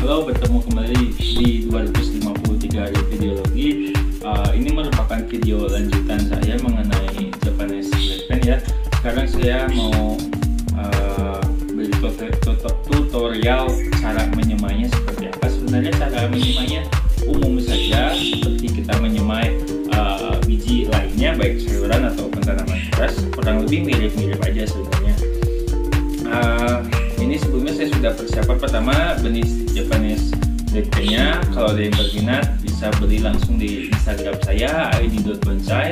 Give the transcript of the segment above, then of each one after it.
Halo, bertemu kembali di 253 hari videologi. Ini merupakan video lanjutan saya mengenai Japanese Black Pen ya. Sekarang saya mau beri tutorial cara menyemainya seperti apa. Sebenarnya cara menyemainya umum saja, seperti kita menyemai biji lainnya, baik sayuran ataupun tanaman hias. Kurang lebih mirip-mirip aja sebenarnya. Ini sebelumnya saya sudah persiapan. Pertama, benih Japanese Black Pen-nya. Kalau ada yang berminat bisa beli langsung di Instagram saya id.bonsai.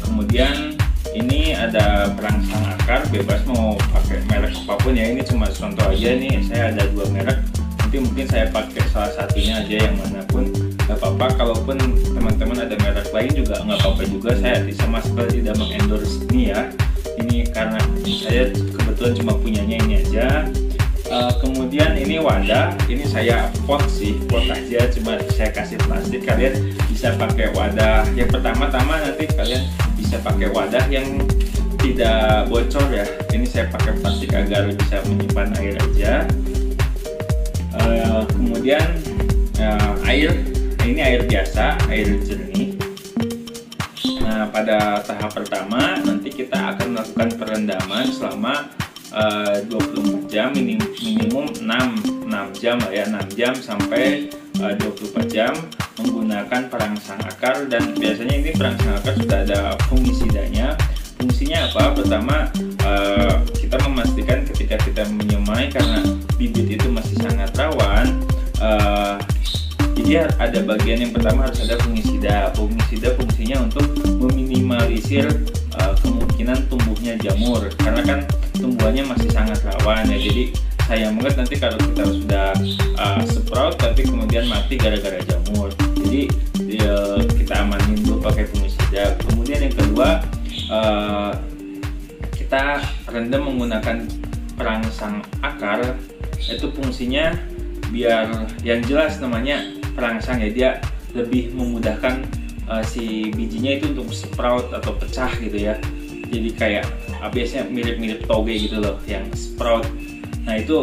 Kemudian ini ada perangsang akar, bebas mau pakai merek apapun ya. Ini cuma contoh aja nih, saya ada 2 merek. Nanti mungkin saya pakai salah satunya aja, yang manapun nggak apa-apa. Kalaupun teman-teman ada merek lain juga nggak apa-apa juga. Saya sama sekali tidak mengendorse ini ya. Ini karena saya kebetulan cuma punyanya ini aja. Kemudian ini wadah, ini saya pot aja, cuma saya kasih plastik. Kalian bisa pakai wadah yang pertama-tama, nanti kalian bisa pakai wadah yang tidak bocor ya. Ini saya pakai plastik agar bisa menyimpan air aja. Kemudian air, ini air biasa, air jernih. Nah, pada tahap pertama nanti kita akan melakukan perendaman selama 24 jam, minimum 6 jam lah ya, 6 jam sampai 24 jam menggunakan perangsang akar. Dan biasanya ini perangsang akar sudah ada fungisidanya. Fungsinya apa? Pertama, kita memastikan ketika kita menyemai, karena bibit itu masih sangat rawan, jadi ada bagian yang pertama harus ada fungisida. Fungisida fungsinya untuk meminimalisir kemungkinan tumbuhnya jamur, karena kan tumbuhannya masih sangat rawan ya. Jadi sayang banget nanti kalau kita sudah sprout tapi kemudian mati gara-gara jamur. Jadi kita amanin dulu pakai fungisida. Kemudian yang kedua, kita rendam menggunakan perangsang akar. Itu fungsinya biar yang jelas namanya perangsang ya, dia lebih memudahkan si bijinya itu untuk sprout atau pecah gitu ya. Jadi kayak biasanya mirip-mirip toge gitu loh yang sprout. Nah itu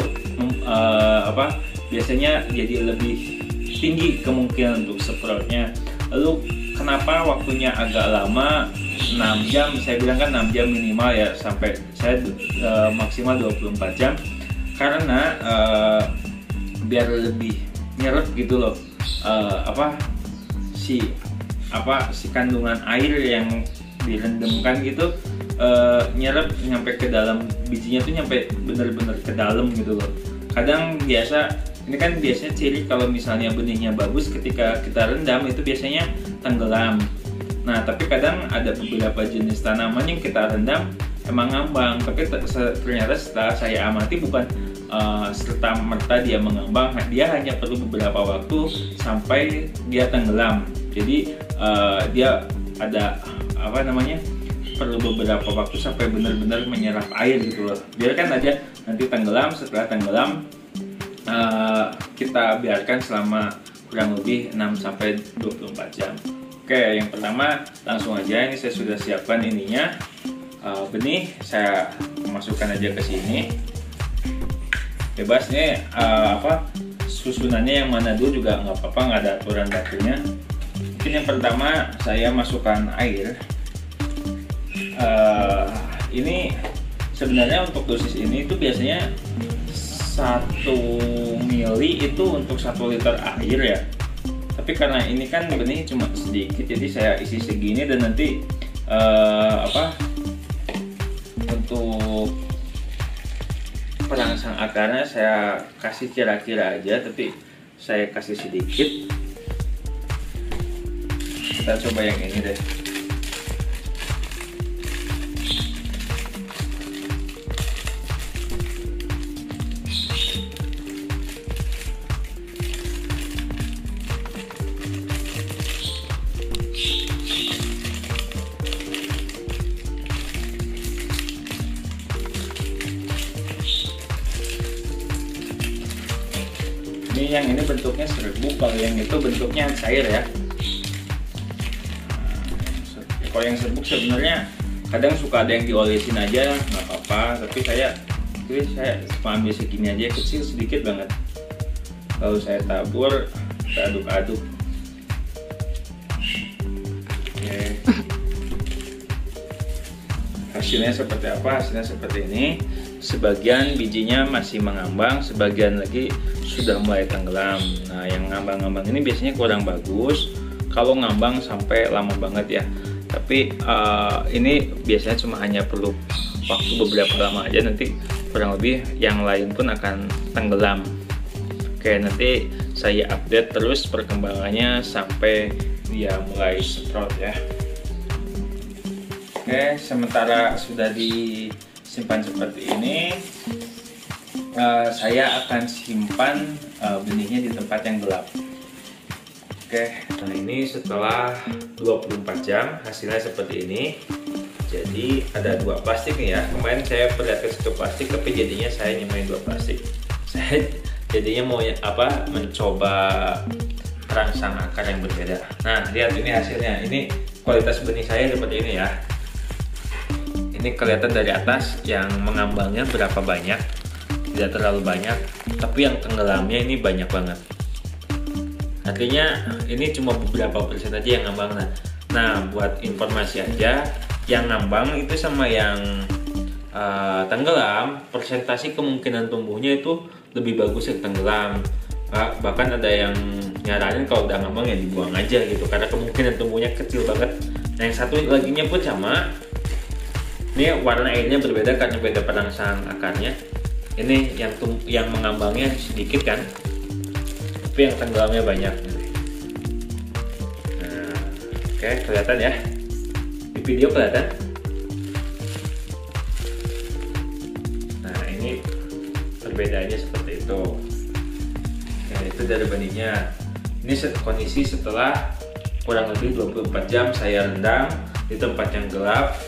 biasanya jadi lebih tinggi kemungkinan untuk sproutnya. Lalu kenapa waktunya agak lama, 6 jam, saya bilang kan 6 jam minimal ya, sampai saya maksimal 24 jam, karena biar lebih nyerap gitu loh, si kandungan air yang direndamkan gitu, nyerap nyampe ke dalam bijinya tuh, nyampe bener-bener ke dalam gitu loh. Kadang ini kan biasanya ciri kalau misalnya benihnya bagus, ketika kita rendam itu biasanya tenggelam. Nah tapi kadang ada beberapa jenis tanaman yang kita rendam emang ngambang, tapi ternyata setelah saya amati bukan serta merta dia mengambang, dia hanya perlu beberapa waktu sampai dia tenggelam. Jadi dia ada perlu beberapa waktu sampai benar-benar menyerap air gitu loh. Biarkan aja nanti tenggelam. Setelah tenggelam kita biarkan selama kurang lebih 6 sampai 24 jam. Oke, yang pertama langsung aja, ini saya sudah siapkan ininya, benih saya masukkan aja ke sini. Bebas nih susunannya yang mana dulu juga nggak apa-apa, nggak ada aturan bakunya. Mungkin yang pertama saya masukkan air. Ini sebenarnya untuk dosis ini itu biasanya 1 mili itu untuk 1 liter air ya. Tapi karena ini kan benih cuma sedikit, jadi saya isi segini. Dan nanti untuk perangsang akarnya saya kasih kira-kira aja, tapi saya kasih sedikit. Kita coba yang ini deh. Ini yang ini bentuknya serbuk, kalau yang itu bentuknya cair ya. Kalau yang serbuk sebenarnya kadang suka ada yang diolesin aja, nggak apa-apa, tapi saya ambil segini aja, kecil sedikit banget. lalu saya tabur, kita aduk-aduk. Oke. Hasilnya seperti apa? Hasilnya seperti ini. Sebagian bijinya masih mengambang, sebagian lagi sudah mulai tenggelam. Nah, yang ngambang-ngambang ini biasanya kurang bagus kalau ngambang sampai lama banget ya. Tapi ini biasanya cuma hanya perlu waktu beberapa lama aja, nanti kurang lebih yang lain pun akan tenggelam. Oke, nanti saya update terus perkembangannya sampai dia mulai sprout ya. Oke, sementara sudah disimpan seperti ini, saya akan simpan benihnya di tempat yang gelap. Oke, nah ini setelah 24 jam hasilnya seperti ini. Jadi ada 2 plastik nih ya. Kemarin saya perlihatkan 1 plastik, tapi jadinya saya nyemain 2 plastik. Saya jadinya mau mencoba perangsang akar yang berbeda. Nah, lihat ini hasilnya. Ini kualitas benih saya seperti ini ya. Ini kelihatan dari atas yang mengambangnya berapa banyak, tidak terlalu banyak, tapi yang tenggelamnya ini banyak banget. Artinya ini cuma beberapa persen aja yang ngambang. Nah, buat informasi aja, yang ngambang itu sama yang tenggelam, persentase kemungkinan tumbuhnya itu lebih bagus yang tenggelam. Bahkan ada yang nyaranin kalau udah ngambang ya dibuang aja gitu, karena kemungkinan tumbuhnya kecil banget. Nah, yang satu laginya pun sama. Ini warna airnya berbeda karena beda perangsang akarnya. Ini yang mengambangnya sedikit kan, tapi yang tenggelamnya banyak. Nah, oke, kelihatan ya di video, kelihatan. Nah, ini perbedaannya seperti itu. Nah, itu dari benihnya. Ini kondisi setelah kurang lebih 24 jam saya rendam di tempat yang gelap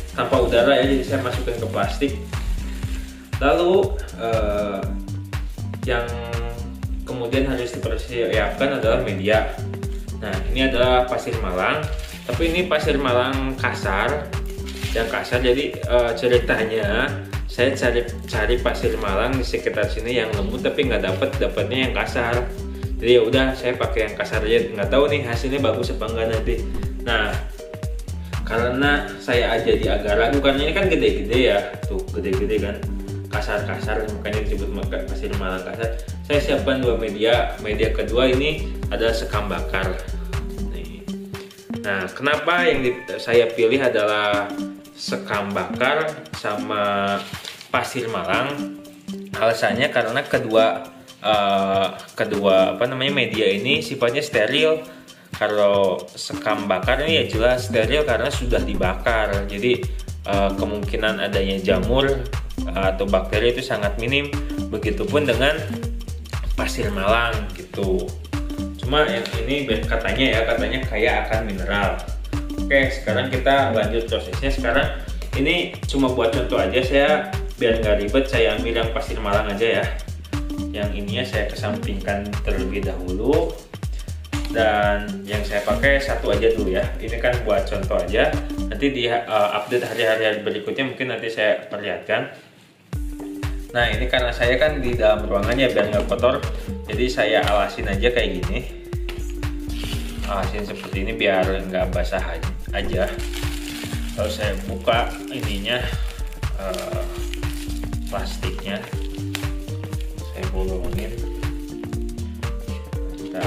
tanpa udara ya, jadi saya masukkan ke plastik. Lalu yang kemudian harus dipersiapkan adalah media. Nah, ini adalah pasir malang, tapi ini pasir malang kasar, yang kasar. Jadi ceritanya saya cari pasir malang di sekitar sini yang lembut, tapi nggak dapatnya yang kasar. Jadi ya udah, saya pakai yang kasar aja. Nggak tahu nih hasilnya bagus apa enggak nanti. Nah, karena saya aja agak ragu, karena ini kan gede-gede ya, tuh gede-gede kan, kasar-kasar, makanya disebut pasir malang kasar. Saya siapkan 2 media. Media kedua ini adalah sekam bakar. Nih. Nah, kenapa yang saya pilih adalah sekam bakar sama pasir malang? Alasannya karena kedua media ini sifatnya steril. Kalau sekam bakar ini ya jelas steril karena sudah dibakar, jadi kemungkinan adanya jamur atau bakteri itu sangat minim. Begitupun dengan pasir malang gitu. Cuma yang ini katanya kaya akan mineral. Oke, sekarang kita lanjut prosesnya. Sekarang ini cuma buat contoh aja, saya biar nggak ribet saya ambil yang pasir malang aja ya. Yang ininya saya kesampingkan terlebih dahulu. Dan yang saya pakai satu aja dulu ya. Ini kan buat contoh aja. Nanti di update hari-hari berikutnya mungkin nanti saya perlihatkan. Nah, ini karena saya kan di dalam ruangannya biar nggak kotor, jadi saya alasin aja kayak gini. Alasin seperti ini biar nggak basah aja. Lalu saya buka ininya, plastiknya. Saya bolongin. Nah,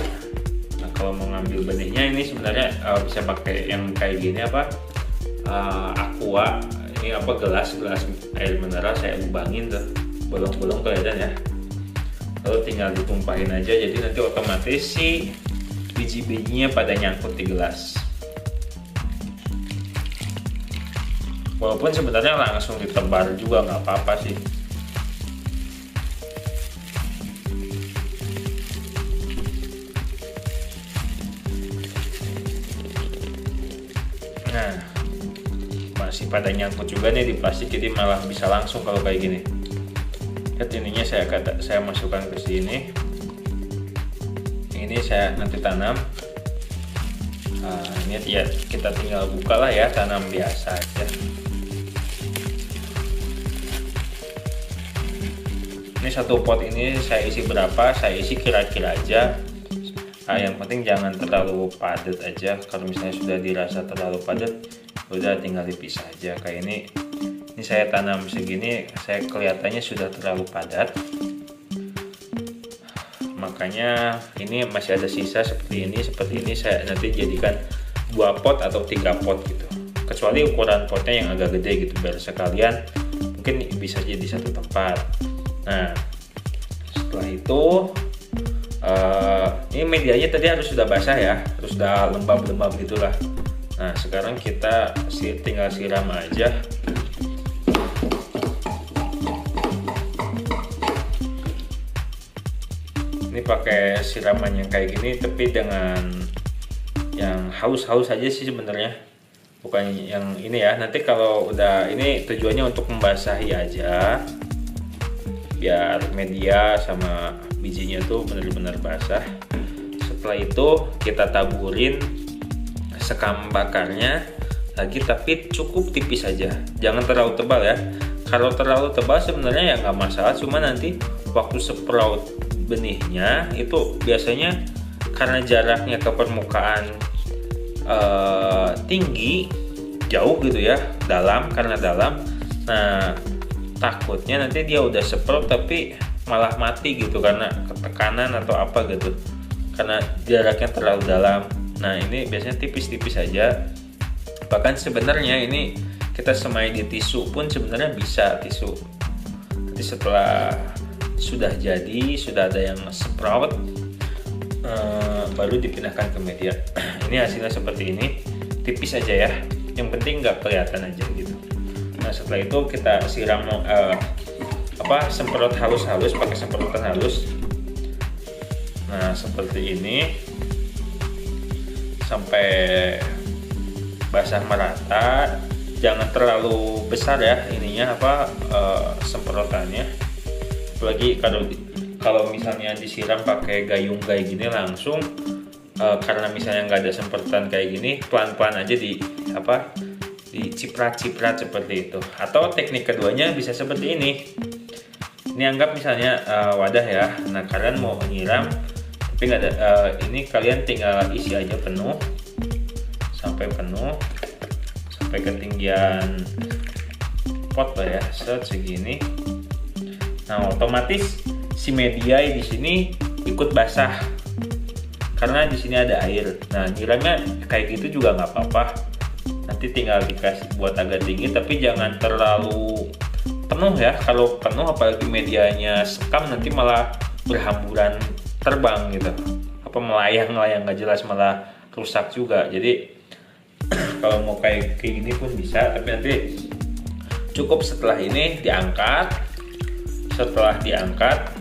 kalau mau ngambil benihnya ini sebenarnya bisa pakai yang kayak gini aqua. Ini gelas air mineral, saya lubangin tuh bolong-bolong kelihatan ya. Lalu tinggal ditumpahin aja, jadi nanti otomatis si biji-bijinya pada nyangkut di gelas. Walaupun sebenarnya langsung ditebar juga nggak apa-apa sih. Nah, masih pada nyangkut juga nih di plastik, jadi malah bisa langsung kalau kayak gini. Lihat ininya saya masukkan ke sini. Ini saya nanti tanam. Ini ya kita tinggal buka lah ya, tanam biasa aja. Ini satu pot ini saya isi berapa, saya isi kira-kira aja. Yang penting jangan terlalu padat aja. Kalau misalnya sudah dirasa terlalu padat, udah tinggal dipisah aja. Kayak ini saya tanam segini, saya kelihatannya sudah terlalu padat. Makanya ini masih ada sisa seperti ini saya nanti jadikan 2 pot atau 3 pot gitu. Kecuali ukuran potnya yang agak gede gitu, biar sekalian mungkin bisa jadi satu tempat. Nah, setelah itu ini medianya tadi harus sudah basah ya, harus sudah lembab-lembab gitulah. Nah, sekarang kita tinggal siram aja. Ini pakai siraman yang kayak gini, tapi dengan yang haus-haus aja sih sebenarnya, bukan yang ini ya. Nanti kalau udah ini tujuannya untuk membasahi aja, biar media sama bijinya tuh benar-benar basah. Setelah itu kita taburin sekam bakarnya lagi, tapi cukup tipis aja, jangan terlalu tebal ya. Kalau terlalu tebal sebenarnya ya nggak masalah, cuma nanti waktu sprout benihnya itu biasanya karena jaraknya ke permukaan tinggi, jauh gitu ya, karena dalam. Nah, takutnya nanti dia udah sprout tapi malah mati gitu karena ketekanan atau apa gitu, karena jaraknya terlalu dalam. Nah, ini biasanya tipis-tipis aja. Bahkan sebenarnya ini kita semai di tisu pun sebenarnya bisa, tisu. Jadi setelah sudah jadi, sudah ada yang sprout, baru dipindahkan ke media. Ini hasilnya seperti ini, tipis aja ya, yang penting nggak kelihatan aja gitu. Nah, setelah itu kita siram semprot halus-halus, pakai semprotan halus. Nah, seperti ini sampai basah merata. Jangan terlalu besar ya ininya semprotannya. Apalagi kalau misalnya disiram pakai gayung kayak gini langsung, karena misalnya nggak ada semprotan kayak gini, pelan-pelan aja diciprat-ciprat seperti itu. Atau teknik keduanya bisa seperti ini. Ini anggap misalnya wadah ya. Nah, kalian mau nyiram tapi nggak ada, ini kalian tinggal isi aja penuh sampai ketinggian pot lah ya, segini. Nah, otomatis si media di sini ikut basah karena di sini ada air. Nah, nyiramnya kayak gitu juga nggak apa-apa. Nanti tinggal dikasih buat agak tinggi, tapi jangan terlalu penuh ya. Kalau penuh apalagi medianya sekam, nanti malah berhamburan terbang gitu, melayang nggak jelas, malah rusak juga. Jadi kalau mau kayak gini pun bisa, tapi nanti cukup setelah ini diangkat. Setelah diangkat,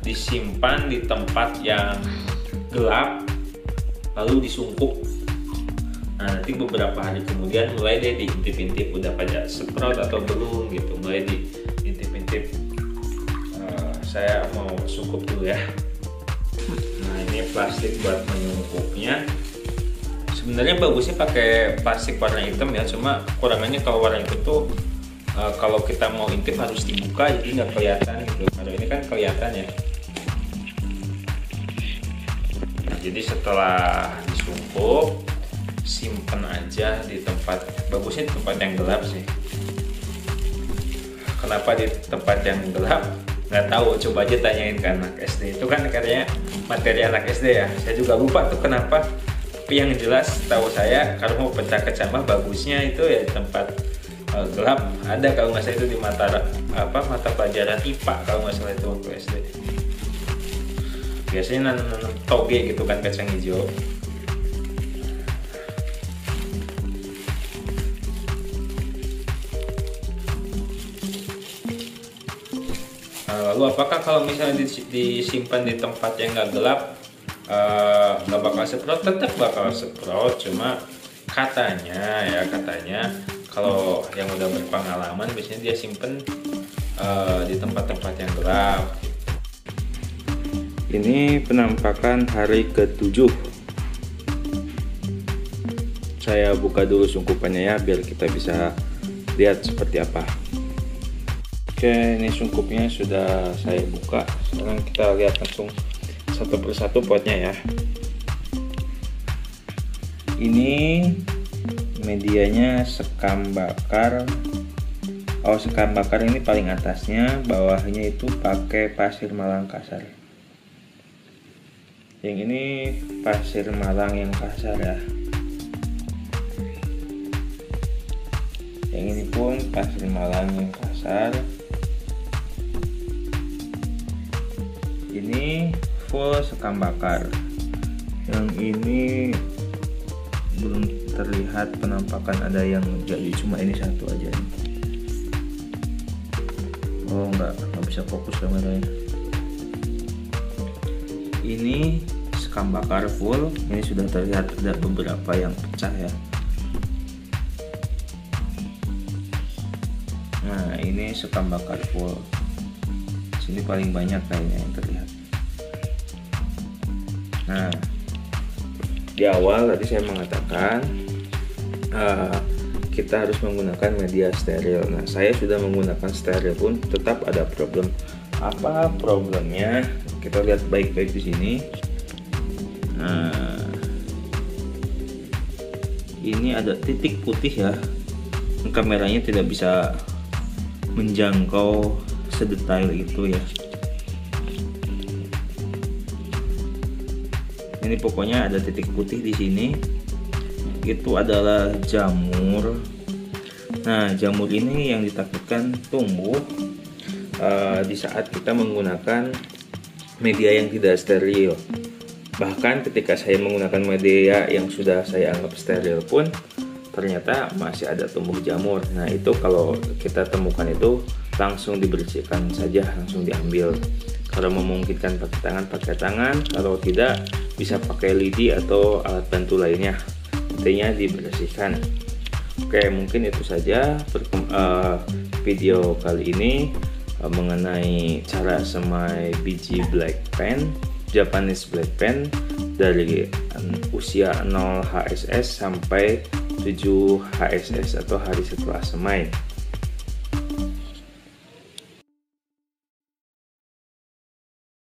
disimpan di tempat yang gelap, lalu disungkup. Nah, nanti beberapa hari kemudian mulai deh diintip-intip udah pada sprout atau belum gitu, mulai diintip-intip. Saya mau sungkup dulu ya. Nah, ini plastik buat menyungkupnya. Sebenarnya bagusnya pakai plastik warna hitam ya, cuma kekurangannya kalau warna hitam tuh kalau kita mau intip harus dibuka, jadi nggak kelihatan gitu. Kalau ini kan kelihatan ya. Nah, jadi setelah disungkup, simpen aja di tempat, bagusnya di tempat yang gelap sih. Kenapa di tempat yang gelap? Nggak tahu, coba aja tanyain ke anak SD. Itu kan katanya materi anak SD ya. Saya juga lupa tuh kenapa. Tapi yang jelas tahu saya kalau mau pecah kecambah bagusnya itu ya di tempat gelap. Ada kalau nggak salah itu di mata pelajaran IPA kalau nggak salah itu waktu SD. Biasanya nanam toge gitu kan, kacang hijau. Lalu apakah kalau misalnya disimpan di tempat yang nggak gelap nggak bakal sprout? Tetap bakal sprout, cuma katanya kalau yang udah berpengalaman biasanya dia simpen di tempat-tempat yang gelap. Ini penampakan hari ke-7. Saya buka dulu sungkupannya ya, biar kita bisa lihat seperti apa. Oke, ini sungkupnya sudah saya buka. Sekarang kita lihat langsung satu persatu potnya ya. Ini medianya sekam bakar. Oh, sekam bakar ini paling atasnya, bawahnya itu pakai pasir malang kasar. Yang ini pasir malang yang kasar ya. Yang ini pun pasir malang yang kasar. Ini full sekam bakar. Yang ini belum terlihat penampakan ada yang jadi, cuma ini satu aja nih. Oh nggak bisa fokus kameranya. Ini sekam bakar full. Ini sudah terlihat ada beberapa yang pecah ya. Nah ini sekam bakar full. Sini paling banyak kayaknya yang terlihat. Nah, di awal tadi saya mengatakan kita harus menggunakan media steril. Nah, saya sudah menggunakan steril pun tetap ada problem. Apa problemnya? Kita lihat baik-baik di sini. Nah, ini ada titik putih ya. Kameranya tidak bisa menjangkau sedetail itu ya. Ini pokoknya ada titik putih di sini. Itu adalah jamur. Nah, jamur ini yang ditakutkan tumbuh di saat kita menggunakan media yang tidak steril. Bahkan ketika saya menggunakan media yang sudah saya anggap steril pun ternyata masih ada tumbuh jamur. Nah, itu kalau kita temukan itu langsung dibersihkan saja, langsung diambil. Kalau memungkinkan pakai tangan, kalau tidak bisa pakai lidi atau alat bantu lainnya. Intinya dibersihkan. Oke, mungkin itu saja video kali ini mengenai cara semai biji black pen, Japanese black pen dari usia 0 HSS sampai 7 HSS atau hari setelah semai.